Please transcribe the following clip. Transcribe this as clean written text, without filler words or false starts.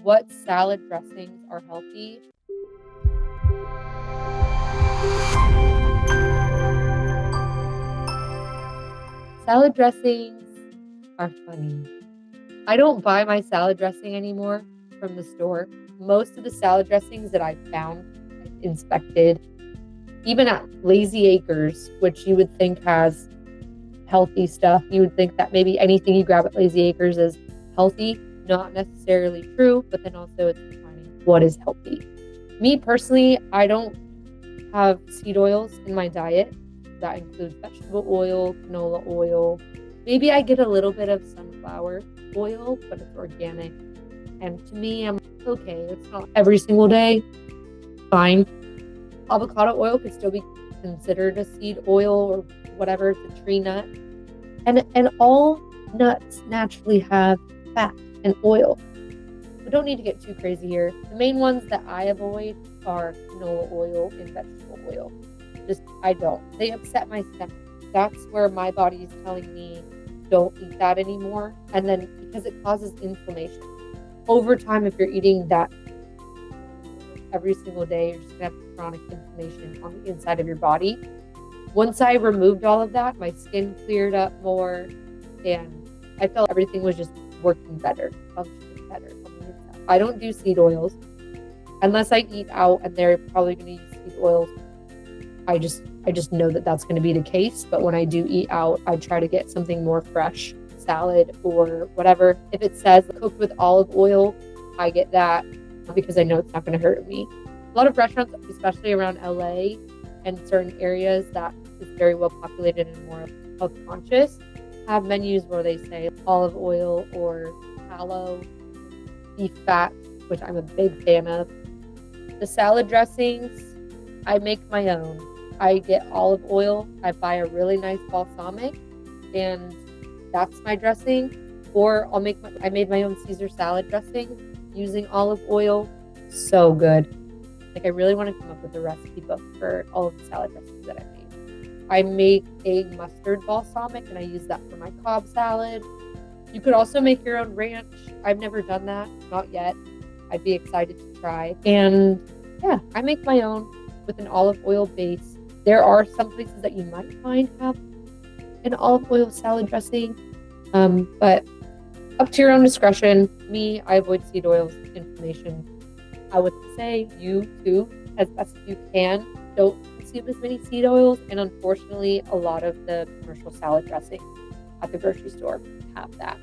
What salad dressings are healthy? Salad dressings are funny. I don't buy my salad dressing anymore from the store. Most of the salad dressings that I found, I've inspected, even at Lazy Acres, which you would think has healthy stuff. You would think that maybe anything you grab at Lazy Acres is healthy. Not necessarily true, but then also it's defining what is healthy. Me personally, I don't have seed oils in my diet. That includes vegetable oil, canola oil. Maybe I get a little bit of sunflower oil, but it's organic. And to me, I'm okay. It's not every single day. Fine. Avocado oil could still be considered a seed oil or whatever. It's a tree nut. And all nuts naturally have fat and oil. We don't need to get too crazy here. The main ones that I avoid are canola oil and vegetable oil. I don't. They upset my stomach. That's where my body is telling me don't eat that anymore. And then because it causes inflammation. Over time, if you're eating that every single day, you're just going to have chronic inflammation on the inside of your body. Once I removed all of that, my skin cleared up more and I felt everything was just working better, functioning better on the inside. I don't do seed oils unless I eat out and they're probably going to use seed oils. I just know that that's going to be the case. But when I do eat out, I try to get something more fresh, salad or whatever. If it says cooked with olive oil, I get that because I know it's not going to hurt me. A lot of restaurants, especially around LA and certain areas that is very well populated and more health conscious, have menus where they say olive oil or tallow, beef fat, which I'm a big fan of. The salad dressings, I make my own. I get olive oil. I buy a really nice balsamic, and that's my dressing. Or I made my own Caesar salad dressing using olive oil. So good. I really want to come up with a recipe book for all of the salad dressings that I made. I make a mustard balsamic, and I use that for my Cobb salad. You could also make your own ranch. I've never done that, not yet. I'd be excited to try. And yeah, I make my own with an olive oil base. There are some places that you might find have an olive oil salad dressing, but up to your own discretion. Me, I avoid seed oils, inflammation. I would say you too, as best as you can, don't consume as many seed oils. And unfortunately, a lot of the commercial salad dressings at the grocery store have that.